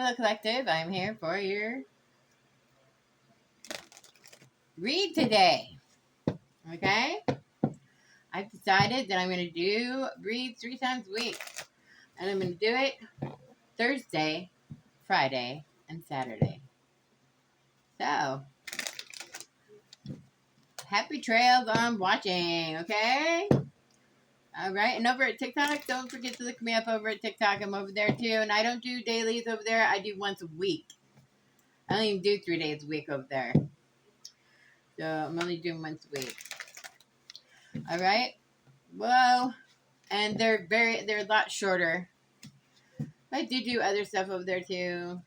Hello, Collective. I'm here for your read today. Okay? I've decided that I'm going to do reads 3 times a week. And I'm going to do it Thursday, Friday, and Saturday. So, happy trails on watching, okay? All right, and over at TikTok, don't forget to look me up over at TikTok. I'm over there too, and I don't do dailies over there. I do once a week. I don't even do 3 days a week over there. So I'm only doing once a week. All right. Well, and they're a lot shorter. I do other stuff over there too.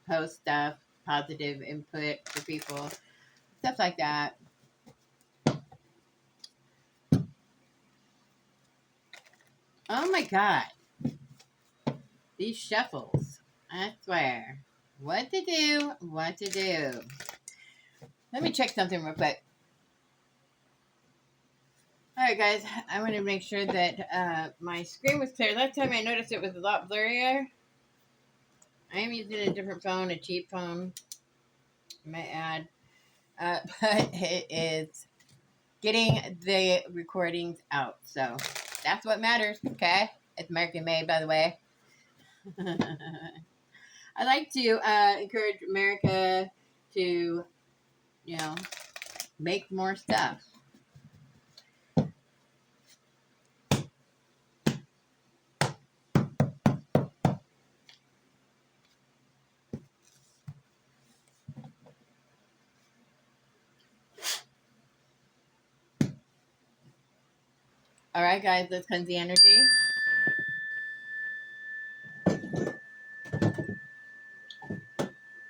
Post stuff, positive input for people, stuff like that. Oh my God. These shuffles. I swear. What to do. Let me check something real quick. Alright guys, I want to make sure that my screen was clear. Last time I noticed it was a lot blurrier. I am using a different phone, a cheap phone, I might add. But it is getting the recordings out. So that's what matters, okay? It's American made, by the way. I like to encourage America to, make more stuff. All right, guys, let's cleanse the energy.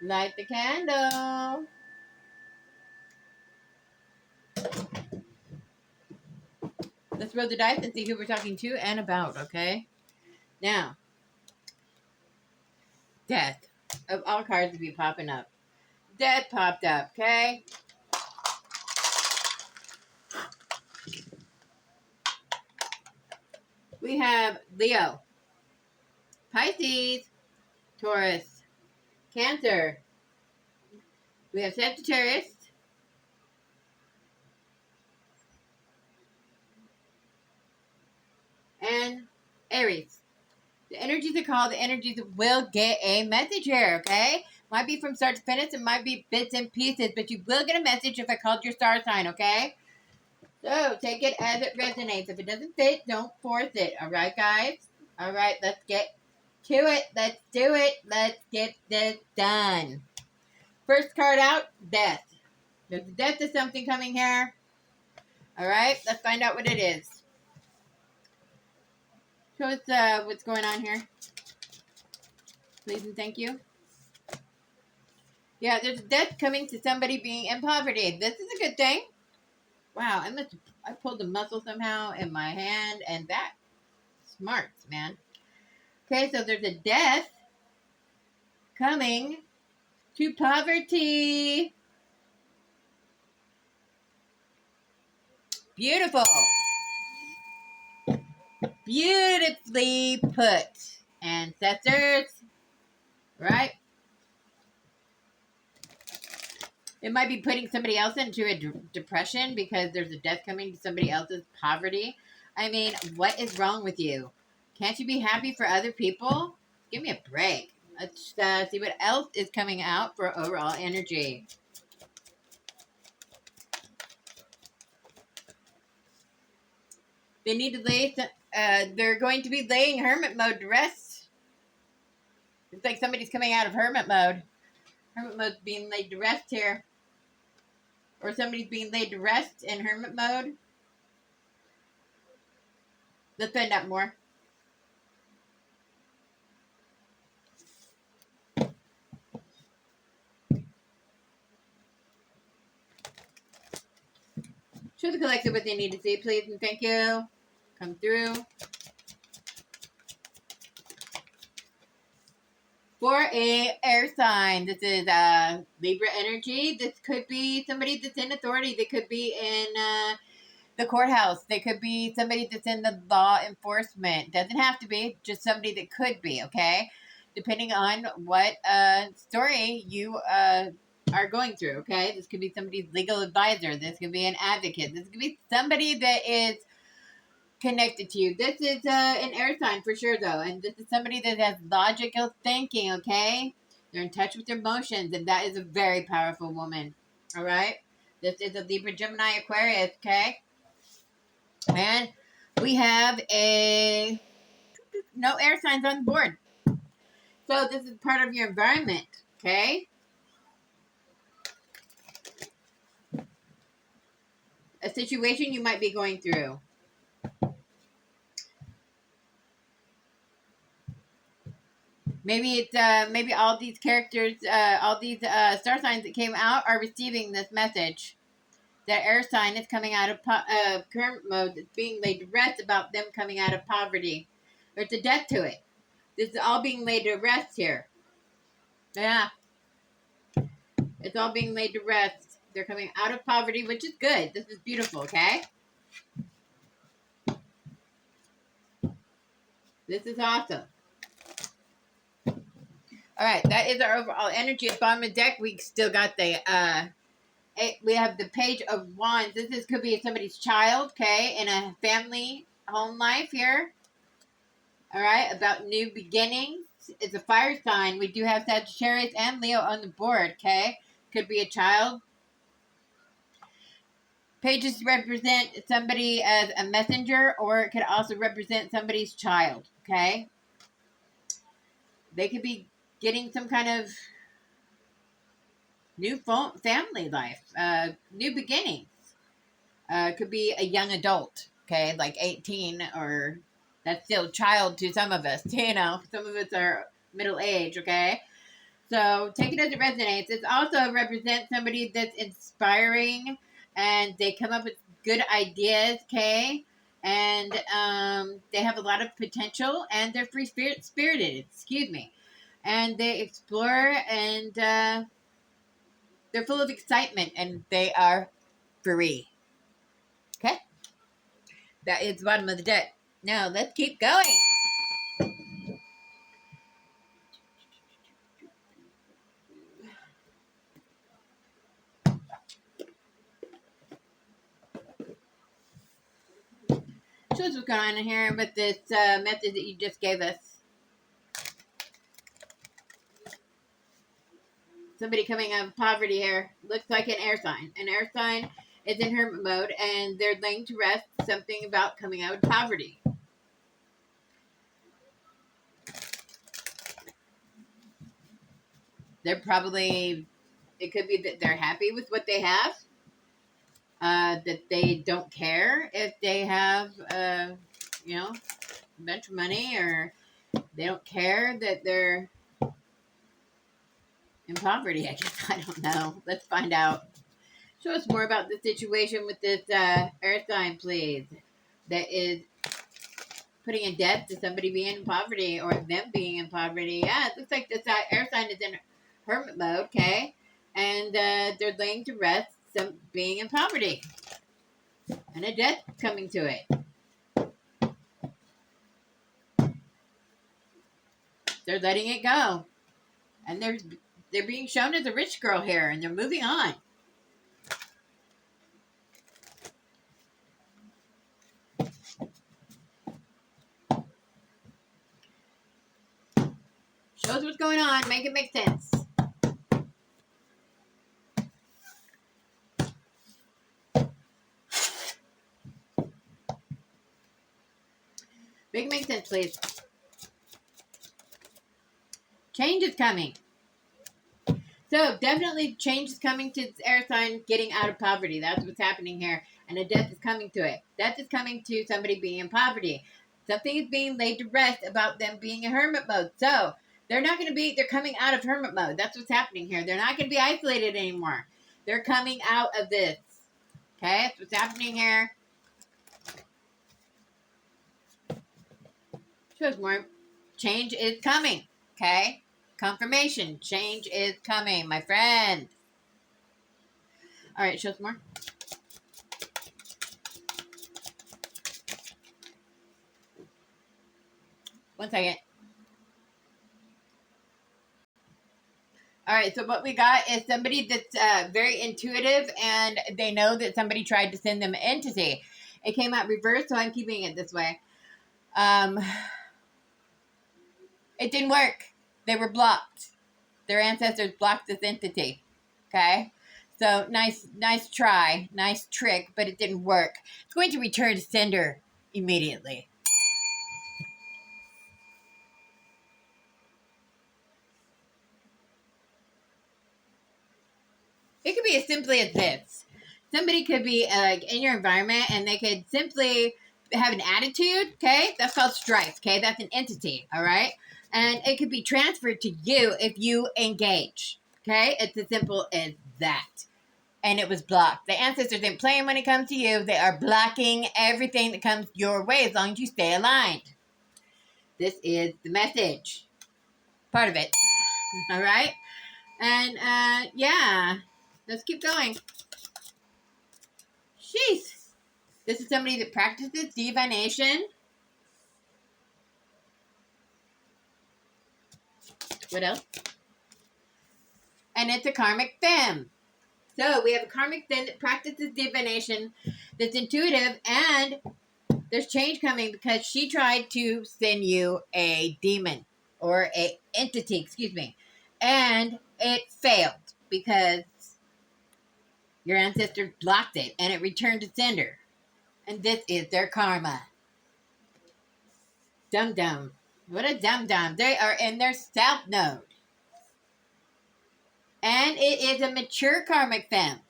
Light the candle. Let's roll the dice and see who we're talking to and about, okay? Now, death. Of all cards to be popping up. Death popped up, okay? We have Leo, Pisces, Taurus, Cancer. We have Sagittarius, and Aries. The energies are called. The energies will get a message here, okay? Might be from start to finish. It might be bits and pieces, but you will get a message if I called your star sign, okay? So take it as it resonates. If it doesn't fit, don't force it. All right, guys? All right, let's get to it. Let's do it. Let's get this done. First card out, death. There's a death to something coming here. All right, let's find out what it is. Show us what's going on here. Please and thank you. Yeah, there's a death coming to somebody being in poverty. This is a good thing. Wow, I pulled a muscle somehow in my hand, and that smarts, man. Okay, so there's a death coming to poverty. Beautiful. Beautifully put. Ancestors, right? It might be putting somebody else into a depression because there's a death coming to somebody else's poverty. I mean, what is wrong with you? Can't you be happy for other people? Give me a break. Let's see what else is coming out for overall energy. They need to lay. They're going to be laying hermit mode to rest. It's like somebody's coming out of hermit mode. Hermit mode's being laid to rest here. Or somebody's being laid to rest in hermit mode. Let's find out more. Show the collective what they need to see, please, and thank you. Come through. For a air sign, this is Libra energy. This could be somebody that's in authority. They could be in the courthouse. They could be somebody that's in the law enforcement. Doesn't have to be, just somebody that could be, okay? depending on what story you are going through. Okay, this could be somebody's legal advisor. This could be an advocate. This could be somebody that is connected to you. This is an air sign for sure, though, and this is somebody that has logical thinking. Okay, they're in touch with their emotions, and that is a very powerful woman. All right, this is a Libra, Gemini, Aquarius. Okay, and we have a no air signs on the board. So this is part of your environment. Okay, a situation you might be going through. Maybe it's maybe all these characters, all these star signs that came out are receiving this message. That air sign is coming out of current mode that's being laid to rest about them coming out of poverty. There's a death to it. This is all being laid to rest here. Yeah, it's all being laid to rest. They're coming out of poverty, which is good. This is beautiful, okay? This is awesome. All right, that is our overall energy. At the bottom of the deck, we still got the we have the Page of Wands. This could be somebody's child, okay, in a family home life here. All right, about new beginnings. It's a fire sign. We do have Sagittarius and Leo on the board, okay? Could be a child. Pages represent somebody as a messenger, or it could also represent somebody's child, okay? They could be getting some kind of new family life, new beginnings. Could be a young adult, okay, like 18, or that's still child to some of us, you know. Some of us are middle age, okay? So take it as it resonates. It also represents somebody that's inspiring and they come up with good ideas, okay? And they have a lot of potential and they're free spirited, excuse me. And they explore and they're full of excitement and they are free. Okay? That is the bottom of the deck. Now let's keep going. Show us what's going on in here with this message that you just gave us. Somebody coming out of poverty here. Looks like an air sign. An air sign is in hermit mode and they're laying to rest something about coming out of poverty. They're probably, it could be that they're happy with what they have. That they don't care if they have, you know, a bunch of money, or they don't care that they're in poverty. I guess I don't know. Let's find out. Show us more about the situation with this air sign, please. That is putting a death to somebody being in poverty or them being in poverty. Yeah, it looks like this air sign is in hermit mode, okay? And they're laying to rest some being in poverty. And a death coming to it. They're letting it go. And they're being shown as a rich girl here, and they're moving on. Show us what's going on. Make it make sense. Make it make sense, please. Change is coming. So definitely change is coming to this air sign getting out of poverty. That's what's happening here. And a death is coming to it. Death is coming to somebody being in poverty. Something is being laid to rest about them being in hermit mode. So they're not going to be, they're coming out of hermit mode. That's what's happening here. They're not going to be isolated anymore. They're coming out of this. Okay, that's what's happening here. Shows more. Change is coming. Okay, confirmation. Change is coming, my friend. All right, shows more. One second. All right, so what we got is somebody that's very intuitive, and they know that somebody tried to send them an entity. It came out reversed, so I'm keeping it this way. Um, it didn't work. They were blocked. Their ancestors blocked this entity. Okay? So nice try, nice trick, but it didn't work. It's going to return to sender immediately. It could be as simply as this. Somebody could be in your environment and they could simply have an attitude, okay? That's called strife, okay? That's an entity, all right? And it could be transferred to you if you engage, okay? It's as simple as that. And it was blocked. The ancestors ain't playing when it comes to you. They are blocking everything that comes your way as long as you stay aligned. This is the message. Part of it. All right? And yeah, let's keep going. Jeez. This is somebody that practices divination. What else? And it's a karmic femme. So we have a karmic femme that practices divination, that's intuitive, and there's change coming because she tried to send you a demon or a entity, excuse me, and it failed because your ancestor blocked it and it returned to sender. And this is their karma. Dum dum. What a dum dum. They are in their south node. And it is a mature karmic femme.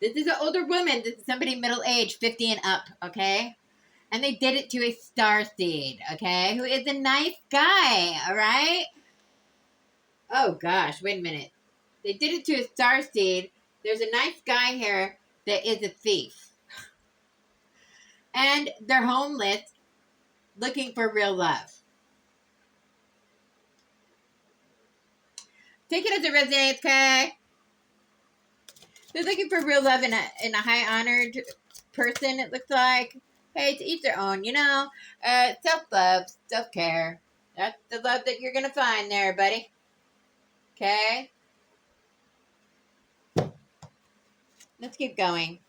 This is an older woman. This is somebody middle age, 50 and up, okay? And they did it to a star seed, okay? Who is a nice guy, all right? Oh, gosh, wait a minute. They did it to a star seed. There's a nice guy here that is a thief. And they're homeless, looking for real love. Take it as it resonates, okay? They're looking for real love in a high-honored person, it looks like. Hey, to each their own, you know. Self-love, self-care. That's the love that you're going to find there, buddy. Okay? Let's keep going.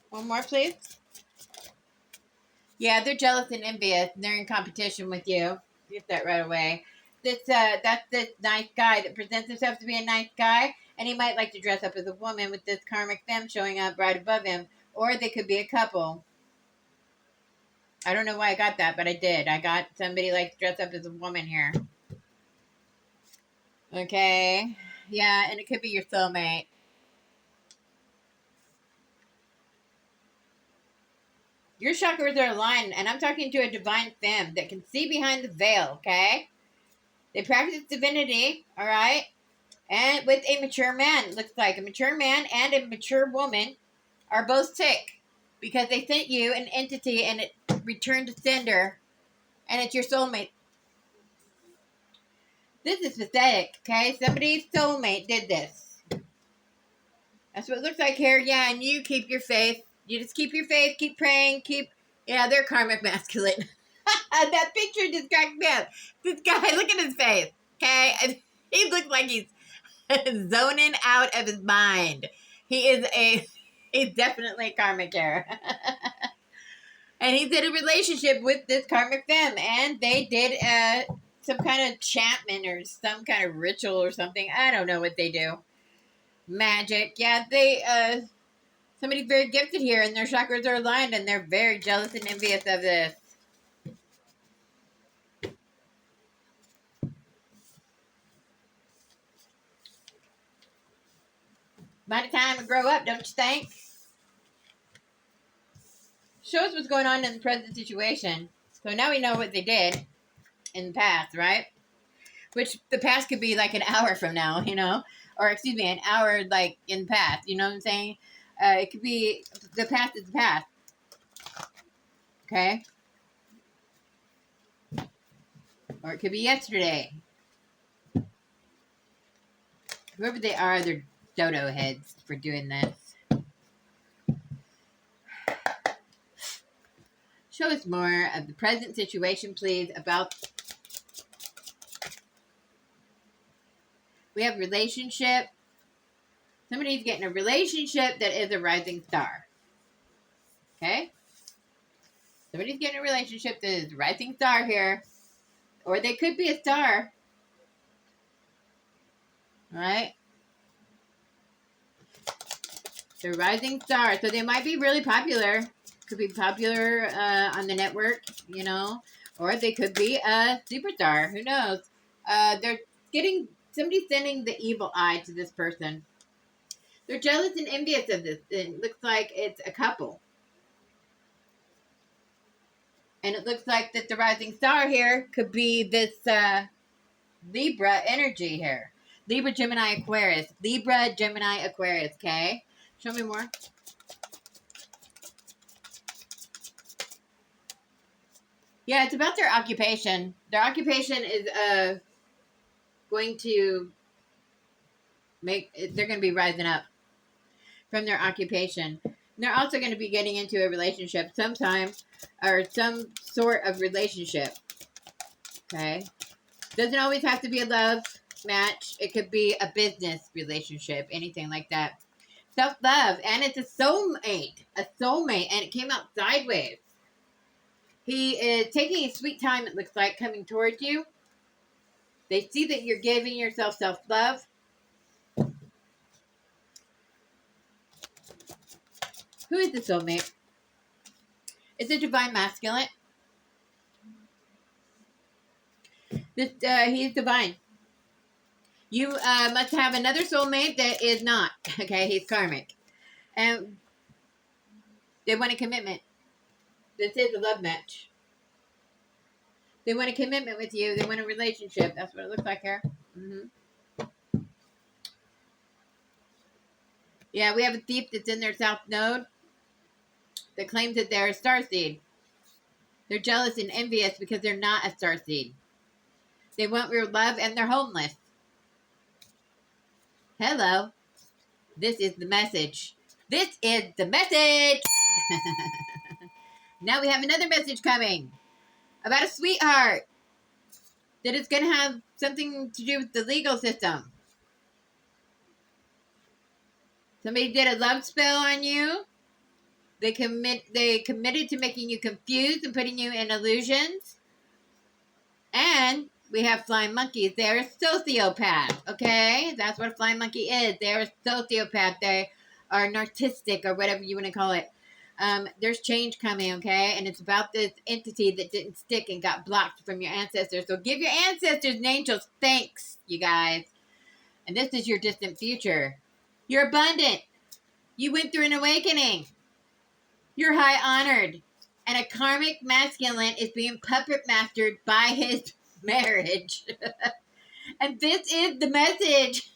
One more, please. Yeah, they're jealous and envious. And they're in competition with you. Get that right away. That's this nice guy that presents himself to be a nice guy, and he might like to dress up as a woman with this karmic femme showing up right above him, or they could be a couple. I don't know why I got that, but I did. I got somebody like to dress up as a woman here. Okay, yeah, and it could be your soulmate. Your chakras are aligned, and I'm talking to a divine femme that can see behind the veil. Okay, they practice divinity. All right. And with a mature man, it looks like a mature man and a mature woman are both sick because they sent you an entity and it returned to sender, and it's your soulmate. This is pathetic, okay? Somebody's soulmate did this. That's what it looks like here. Yeah, and you keep your faith. You just keep your faith, keep praying, yeah, they're karmic masculine. That picture just cracked me up. This guy, look at his face, okay? He looks like he's zoning out of his mind. He's definitely a karmic here. And he's in a relationship with this karmic femme, and they did some kind of enchantment or some kind of ritual or something. I don't know what they do. Magic. Yeah, somebody's very gifted here, and their chakras are aligned, and they're very jealous and envious of this. By the time we grow up, don't you think? Show us what's going on in the present situation. So now we know what they did in the past, right? Which the past could be like an hour from now, you know? Or excuse me, an hour like in the past, you know what I'm saying? It could be, the past is the past. Okay? Or it could be yesterday. Whoever they are, they're dodo heads for doing this. Show us more of the present situation, please, about We have relationship. Somebody's getting a relationship that is a rising star. Okay? Somebody's getting a relationship that is a rising star here. Or they could be a star. Right? They're rising star. So they might be really popular. Could be popular on the network, you know. Or they could be a superstar. Who knows? They're getting... Somebody's sending the evil eye to this person. They're jealous and envious of this. It looks like it's a couple. And it looks like that the rising star here could be this Libra energy here. Libra, Gemini, Aquarius. Libra, Gemini, Aquarius, okay? Show me more. Yeah, it's about their occupation. Their occupation is going to make... They're going to be rising up from their occupation. And they're also going to be getting into a relationship sometime, or some sort of relationship. Okay? Doesn't always have to be a love match. It could be a business relationship, anything like that. Self-love, and it's a soulmate. A soulmate, and it came out sideways. He is taking a sweet time, it looks like, coming towards you. They see that you're giving yourself self-love. Who is the soulmate? It's a divine masculine. He's divine. You must have another soulmate that is not. Okay, he's karmic. And they want a commitment. This is a love match. They want a commitment with you. They want a relationship. That's what it looks like here. Yeah, we have a thief that's in their south node that claims that they're a starseed. They're jealous and envious because they're not a starseed. They want real love and they're homeless. Hello. This is the message. This is the message. Now we have another message coming about a sweetheart that is going to have something to do with the legal system. Somebody did a love spell on you. They committed to making you confused and putting you in illusions. And we have flying monkeys. They're a sociopath, okay? That's what a flying monkey is. They're a sociopath. They are narcissistic, or whatever you want to call it. There's change coming, okay? And it's about this entity that didn't stick and got blocked from your ancestors. So give your ancestors and angels thanks, you guys. And this is your distant future. You're abundant. You went through an awakening. You're high honored. And a karmic masculine is being puppet mastered by his marriage. And this is the message.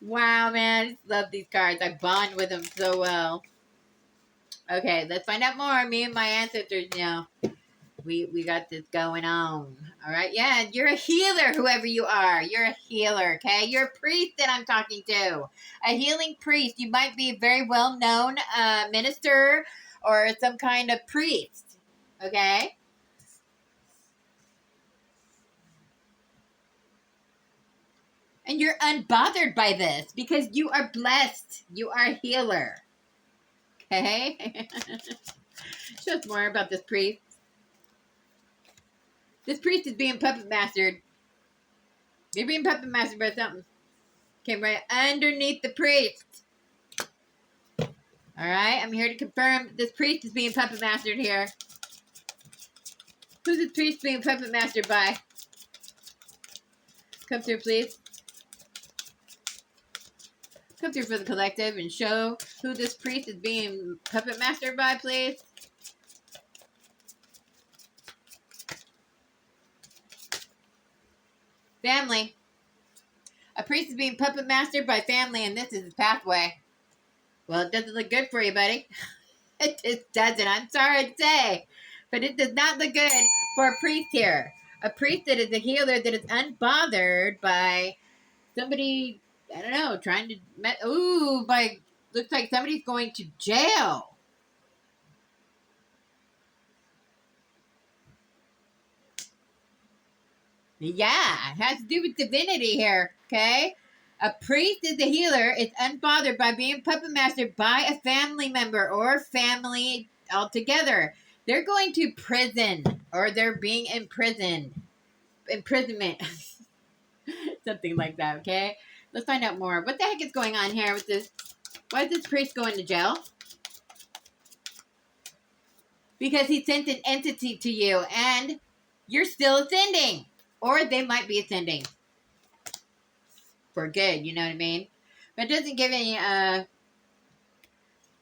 Wow, man. I just love these cards. I bond with them so well. Okay, let's find out more. Me and my ancestors, you know, we got this going on. All right, yeah, you're a healer, whoever you are. You're a healer, okay? You're a priest that I'm talking to. A healing priest. You might be a very well-known minister or some kind of priest, okay? And you're unbothered by this because you are blessed. You are a healer. Okay? Show us more about this priest. This priest is being puppet mastered. You're being puppet mastered by something. Came right underneath the priest. Alright, I'm here to confirm this priest is being puppet mastered here. Who's this priest being puppet mastered by? Come through, please. Come through for the collective and show who this priest is being puppet mastered by, please. Family. A priest is being puppet mastered by family, and this is his pathway. Well, it doesn't look good for you, buddy. It just doesn't. I'm sorry to say. But it does not look good for a priest here. A priest that is a healer that is unbothered by somebody, I don't know, trying to... looks like somebody's going to jail. Yeah, it has to do with divinity here, okay? A priest is a healer, is unbothered by being puppet mastered by a family member or family altogether. They're going to prison or they're being imprisoned. Imprisonment. Something like that, okay? Let's find out more. What the heck is going on here with this? Why is this priest going to jail? Because he sent an entity to you and you're still ascending. Or they might be ascending. For good, you know what I mean? But it doesn't give any,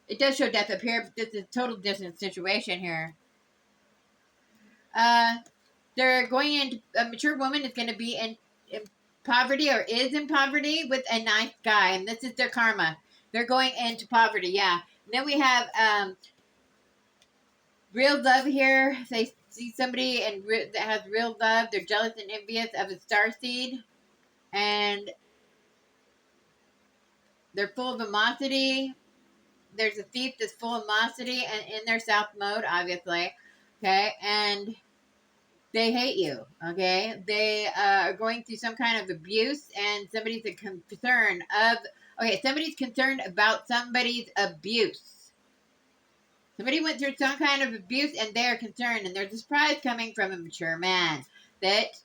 it does show death up here, but this is a total different situation here. They're going into, a mature woman is going to be in poverty or is in poverty with a nice guy, and this is their karma. They're going into poverty, yeah. And then we have, real love here. They see somebody that has real love. They're jealous and envious of a star seed. And they're full of animosity. There's a thief that's full of animosity and in their south mode, obviously. Okay, and they hate you. Okay, they are going through some kind of abuse, and somebody's concerned of. Okay, somebody's concerned about somebody's abuse. Somebody went through some kind of abuse, and they are concerned. And there's a surprise coming from a mature man that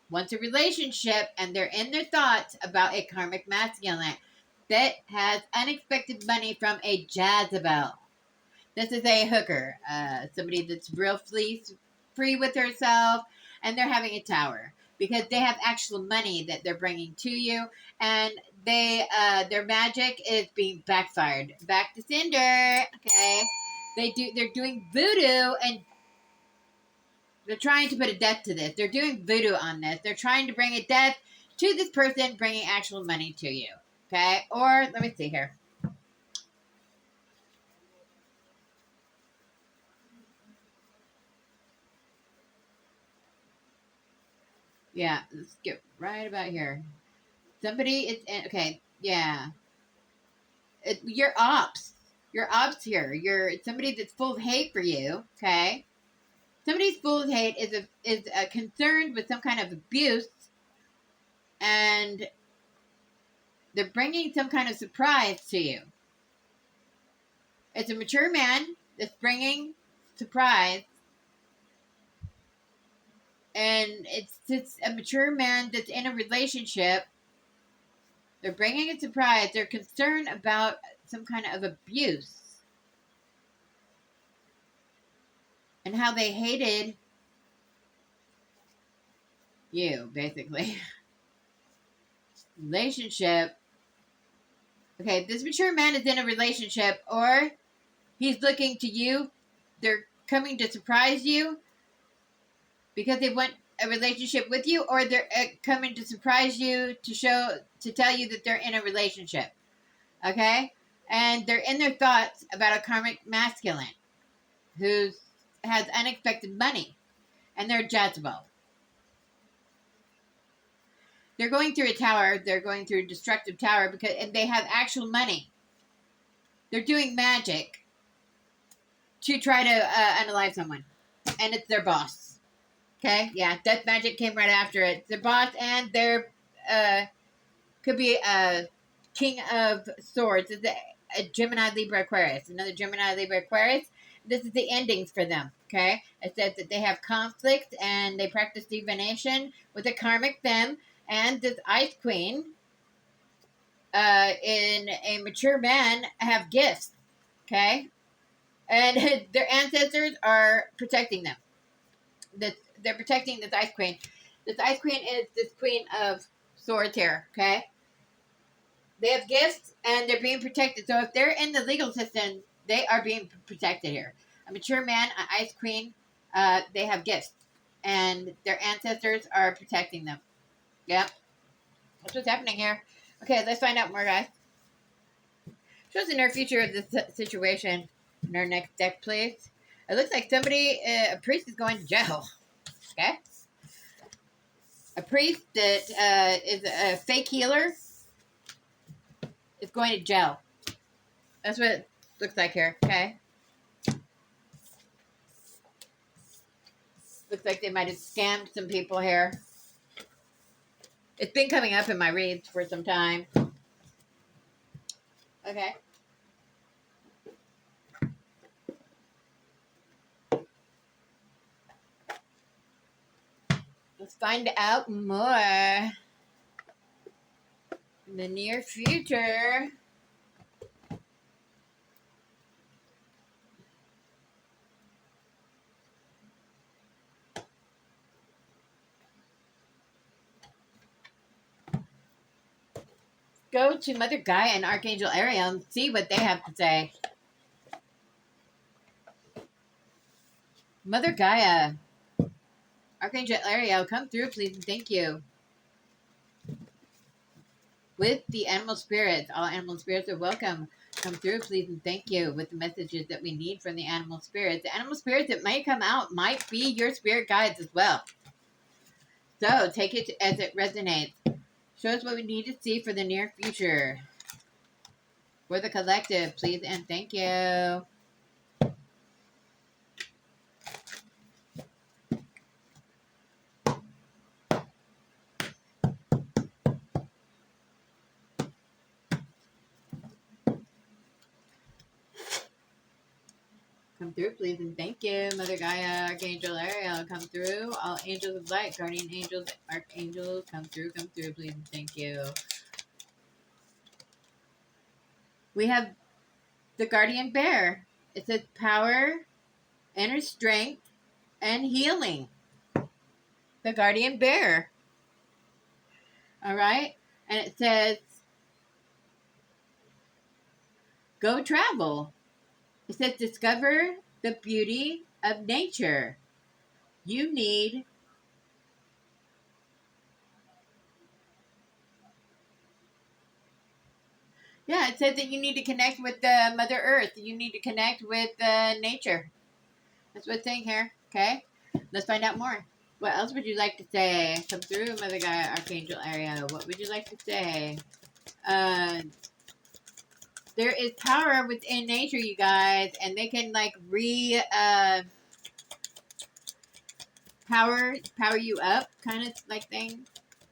wants a relationship, and they're in their thoughts about a karmic masculine that has unexpected money from a Jezebel. This is a hooker, somebody that's real free with herself, and they're having a tower because they have actual money that they're bringing to you, and their magic is being backfired. Back to sender. Okay, they're doing voodoo, and they're trying to put a death to this. They're doing voodoo on this. They're trying to bring a death to this person, bringing actual money to you. Okay, or let me see here. Yeah, let's get right about here. Somebody is in, okay. Yeah, you're ops. You're ops here. You're somebody that's full of hate for you. Okay, somebody's full of hate is concerned with some kind of abuse, and they're bringing some kind of surprise to you. It's a mature man that's bringing surprise, and it's a mature man that's in a relationship. They're bringing a surprise. They're concerned about some kind of abuse and how they hated you, basically. Relationship. Okay, this mature man is in a relationship, or he's looking to you. They're coming to surprise you because they want a relationship with you, or they're coming to surprise you to tell you that they're in a relationship. Okay, and they're in their thoughts about a karmic masculine who has unexpected money, and they're Jezebel. They're going through a tower. They're going through a destructive tower and they have actual money. They're doing magic to try to unalive someone, and it's their boss. Okay, yeah, death magic came right after it. It's their boss, and their could be a king of swords. It's a Gemini, Libra, Aquarius. Another Gemini, Libra, Aquarius. This is the endings for them. Okay, it says that they have conflict and they practice divination with a karmic them. And this Ice Queen, in a mature man, have gifts. Okay, and their ancestors are protecting them. They're protecting this Ice Queen. This Ice Queen is this Queen of Swords here. Okay, they have gifts and they're being protected. So if they're in the legal system, they are being protected here. A mature man, an Ice Queen, they have gifts, and their ancestors are protecting them. Yep. That's what's happening here. Okay, let's find out more, guys. Shows the near future of this situation. In our next deck, please. It looks like a priest is going to jail. Okay? A priest that is a fake healer is going to jail. That's what it looks like here. Okay? Looks like they might have scammed some people here. It's been coming up in my reads for some time. Okay. Let's find out more in the near future. Go to Mother Gaia and Archangel Ariel and see what they have to say. Mother Gaia, Archangel Ariel, come through, please, and thank you. With the animal spirits, all animal spirits are welcome. Come through, please, and thank you. With the messages that we need from the animal spirits. The animal spirits that might come out might be your spirit guides as well. So take it as it resonates. Show us what we need to see for the near future. For the collective, please, and thank you. Come through, please, and thank you. Mother Gaia, Archangel Ariel, come through. All angels of light, guardian angels, archangels, come through, please, and thank you. We have the guardian bear. It says power, inner strength, and healing. The guardian bear. All right? And it says go travel. It says discover the beauty of nature. You need Yeah, it says that you need to connect with Mother Earth. You need to connect with nature. That's what it's saying here. Okay? Let's find out more. What else would you like to say? Come through, Mother Gaia, Archangel Ariel. What would you like to say? Uh, there is power within nature, you guys, and they can like power you up, kind of like thing.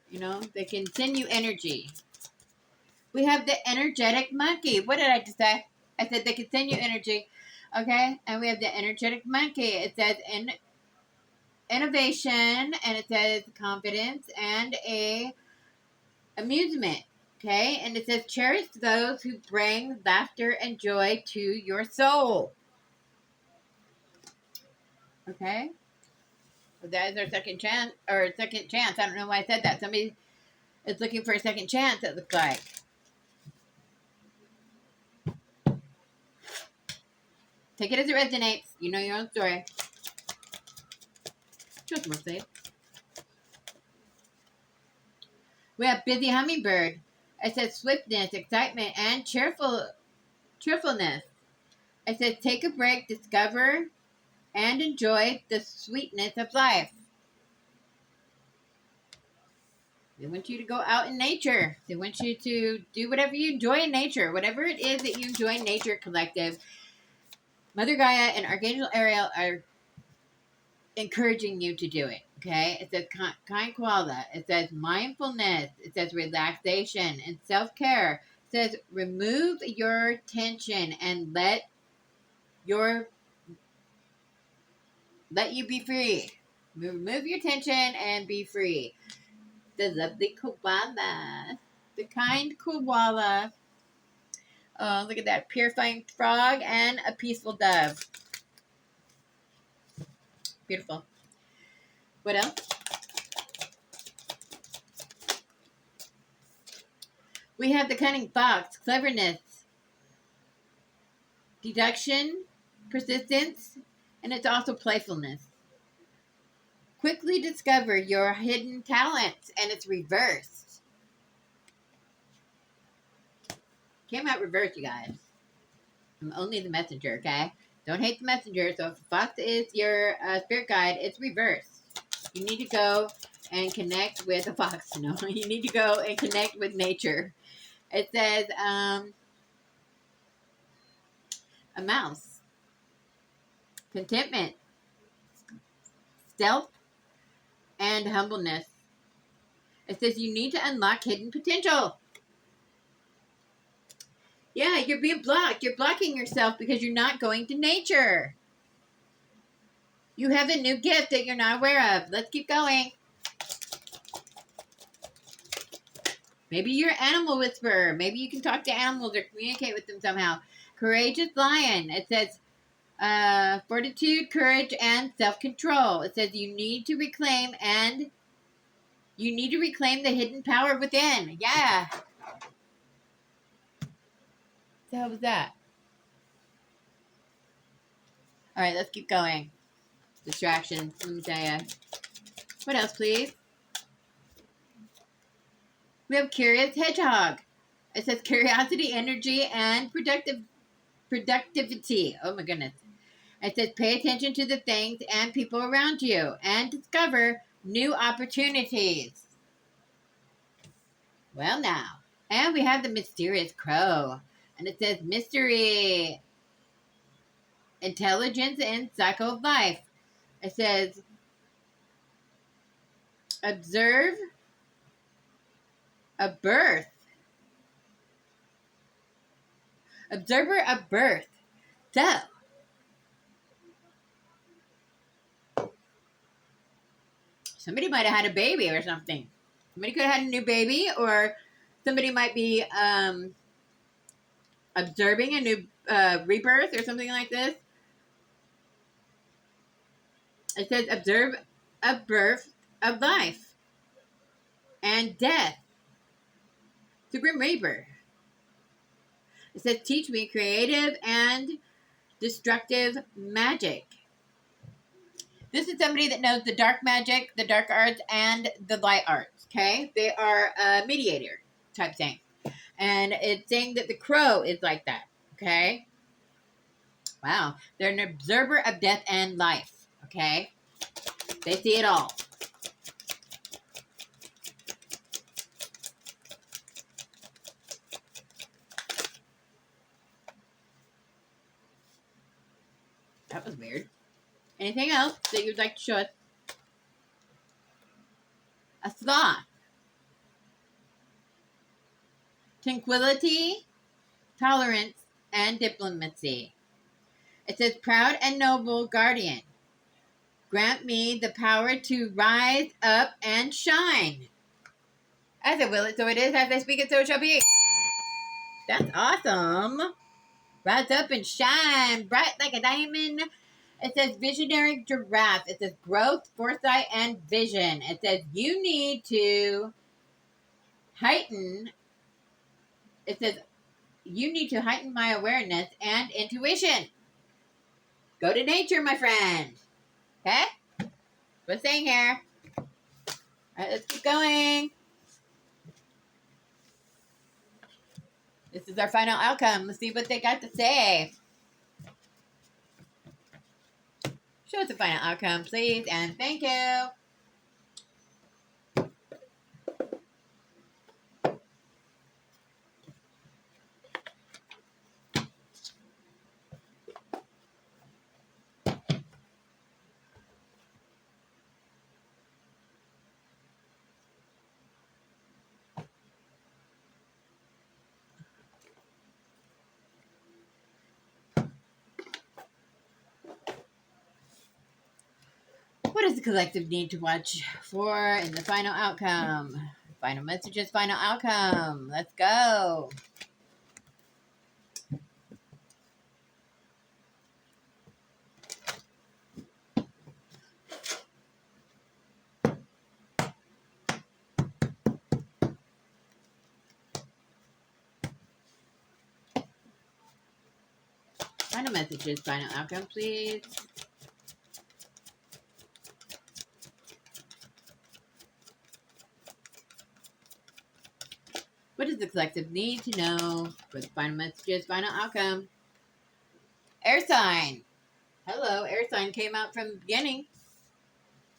You know, they can send you energy. We have the energetic monkey. What did I just say? I said they can send you energy. Okay, and we have the energetic monkey. It says innovation, and it says confidence and a amusement. Okay, and it says cherish those who bring laughter and joy to your soul. Okay, so that is our second chance, or second chance. I don't know why I said that. Somebody is looking for a second chance. It looks like. Take it as it resonates. You know your own story. Just mercy. We have busy hummingbird. It says swiftness, excitement, and cheerfulness. It says take a break, discover, and enjoy the sweetness of life. They want you to go out in nature. They want you to do whatever you enjoy in nature. Whatever it is that you enjoy in nature, collective. Mother Gaia and Archangel Ariel are encouraging you to do it. Okay? It says kind koala. It says mindfulness. It says relaxation and self-care. It says remove your tension and let you be free. Remove your tension and be free. The lovely koala. The kind koala. Oh, look at that. Purifying frog and a peaceful dove. Beautiful. What else? We have the cunning fox. Cleverness. Deduction. Persistence. And it's also playfulness. Quickly discover your hidden talents. And it's reversed. Came out reversed, you guys. I'm only the messenger, okay? Don't hate the messenger. So if fox is your spirit guide, it's reversed. You need to go and connect with a fox. No, you need to go and connect with nature. It says a mouse, contentment, stealth, and humbleness. It says you need to unlock hidden potential. Yeah, you're being blocked. You're blocking yourself because you're not going to nature. You have a new gift that you're not aware of. Let's keep going. Maybe you're an animal whisperer. Maybe you can talk to animals or communicate with them somehow. Courageous lion. It says fortitude, courage, and self-control. It says you need to reclaim the hidden power within. Yeah. What the hell was that? All right, let's keep going. Distractions. Let me tell you. What else, please? We have curious hedgehog. It says curiosity, energy, and productivity. Oh my goodness. It says pay attention to the things and people around you and discover new opportunities. Well, now. And we have the mysterious crow. And it says mystery, intelligence, and cycle of life. It says observe a birth. Observer of birth. So, somebody might have had a baby or something. Somebody could have had a new baby, or somebody might be observing a new rebirth or something like this. It says observe a birth of life and death. The Grim Reaper. It says teach me creative and destructive magic. This is somebody that knows the dark magic, the dark arts, and the light arts. Okay? They are a mediator type thing. And it's saying that the crow is like that. Okay? Wow. They're an observer of death and life. Okay? They see it all. That was weird. Anything else that you'd like to show us? A sloth. Tranquility, tolerance, and diplomacy. It says proud and noble guardian. Grant me the power to rise up and shine. As I will it, so it is. As I speak it, so it shall be. That's awesome. Rise up and shine, bright like a diamond. It says visionary giraffe. It says growth, foresight, and vision. It says you need to heighten. It says you need to heighten my awareness and intuition. Go to nature, my friend. Okay? What's saying here? All right, let's keep going. This is our final outcome. Let's see what they got to say. Show us the final outcome, please, and thank you. What does the collective need to watch for in the final outcome? Final messages, final outcome. Let's go. Final messages, final outcome, please. What does the collective need to know for the final messages, final outcome? Air sign. Hello, air sign came out from the beginning.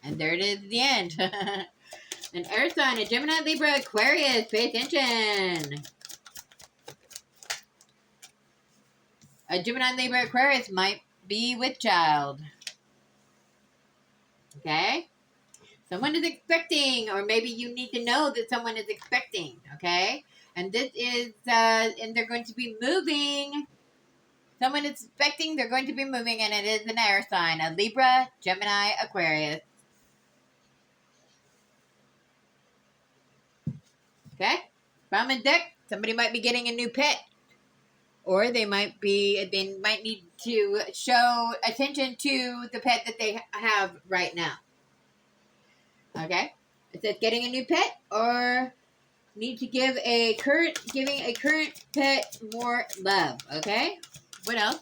And there it is at the end. An air sign, a Gemini, Libra, Aquarius. Pay attention. A Gemini, Libra, Aquarius might be with child. Okay? Someone is expecting, or maybe you need to know that someone is expecting, okay? And this is, and they're going to be moving. Someone is expecting, they're going to be moving, and it is an air sign, a Libra, Gemini, Aquarius. Okay? From a deck, somebody might be getting a new pet. Or they might need to show attention to the pet that they have right now. Okay? It says getting a new pet or need to giving a current pet more love. Okay? What else?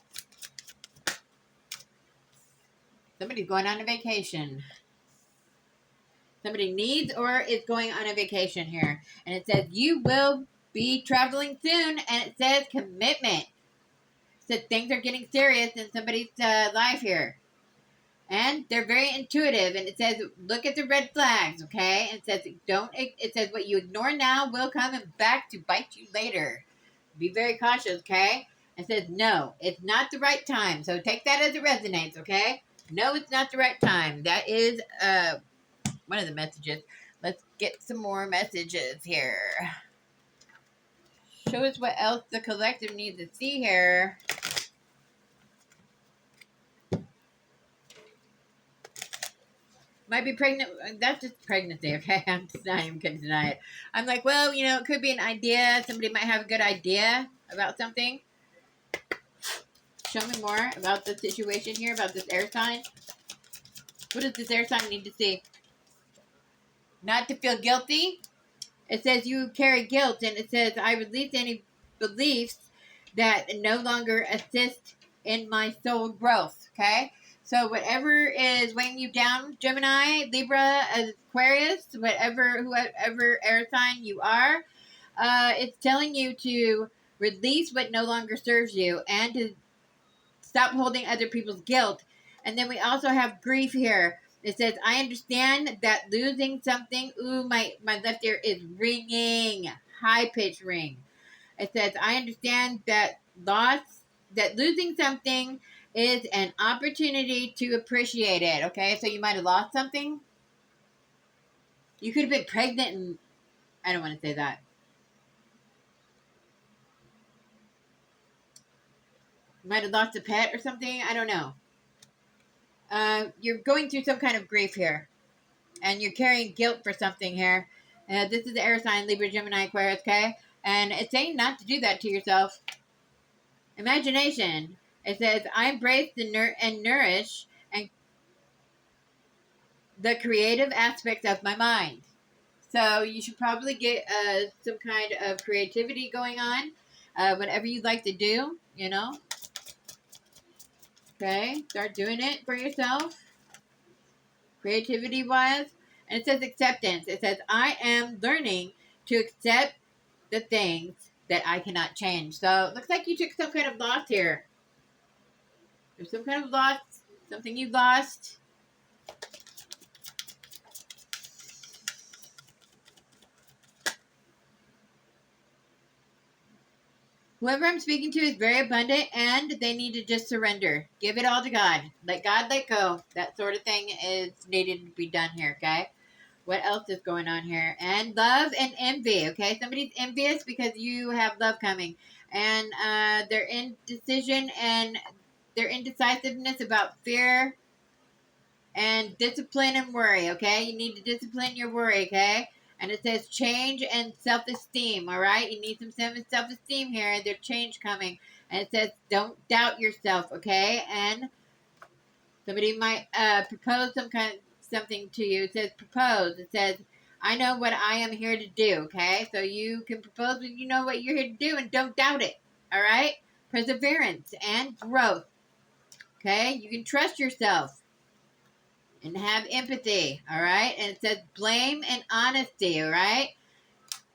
Somebody's going on a vacation. Somebody needs or is going on a vacation here. And it says you will be traveling soon. And it says commitment. It says things are getting serious in somebody's life here. And they're very intuitive, and it says, look at the red flags, okay? And it says what you ignore now will come back to bite you later. Be very cautious, okay? It says, no, it's not the right time. So take that as it resonates, okay? No, it's not the right time. That is one of the messages. Let's get some more messages here. Show us what else the collective needs to see here. Might be pregnant. That's just pregnancy, okay? I'm just not even going to deny it. I'm like, well, it could be an idea. Somebody might have a good idea about something. Show me more about the situation here, about this air sign. What does this air sign need to see? Not to feel guilty. It says you carry guilt, and it says, I release any beliefs that no longer assist in my soul growth, okay? So whatever is weighing you down, Gemini, Libra, Aquarius, whoever air sign you are, it's telling you to release what no longer serves you and to stop holding other people's guilt. And then we also have grief here. It says, I understand that losing something, my left ear is ringing, high pitch ring. It says, I understand that losing something is an opportunity to appreciate it. Okay, so you might have lost something. You could have been pregnant and I don't want to say that. You might have lost a pet or something. I don't know. You're going through some kind of grief here. And you're carrying guilt for something here. This is the air sign, Libra, Gemini, Aquarius, okay? And it's saying not to do that to yourself. Imagination. It says, I embrace and nourish and the creative aspects of my mind. So you should probably get some kind of creativity going on. Whatever you'd like to do, Okay, start doing it for yourself. Creativity-wise. And it says acceptance. It says, I am learning to accept the things that I cannot change. So it looks like you took some kind of loss here. There's some kind of loss, something you lost. Whoever I'm speaking to is very abundant and they need to just surrender. Give it all to God. Let God let go. That sort of thing is needed to be done here, okay? What else is going on here? And love and envy, okay? Somebody's envious because you have love coming. And their indecision and their indecisiveness about fear and discipline and worry, okay? You need to discipline your worry, okay? And it says change and self-esteem, all right? You need some self-esteem here. There's change coming. And it says don't doubt yourself, okay? And somebody might propose something to you. It says propose. It says, I know what I am here to do, okay? So you can propose when you know what you're here to do and don't doubt it, all right? Perseverance and growth, okay? You can trust yourself. And have empathy, all right? And it says blame and honesty, all right?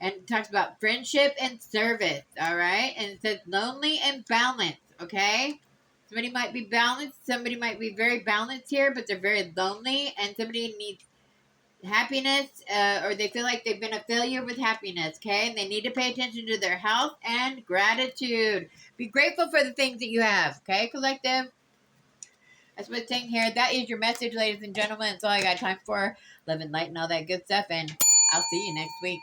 And it talks about friendship and service, all right? And it says lonely and balanced, okay? Somebody might be balanced. Somebody might be very balanced here, but they're very lonely. And somebody needs happiness or they feel like they've been a failure with happiness, okay? And they need to pay attention to their health and gratitude. Be grateful for the things that you have, okay, collective? That's what's saying here. That is your message, ladies and gentlemen. That's all I got time for. Live and light and all that good stuff. And I'll see you next week.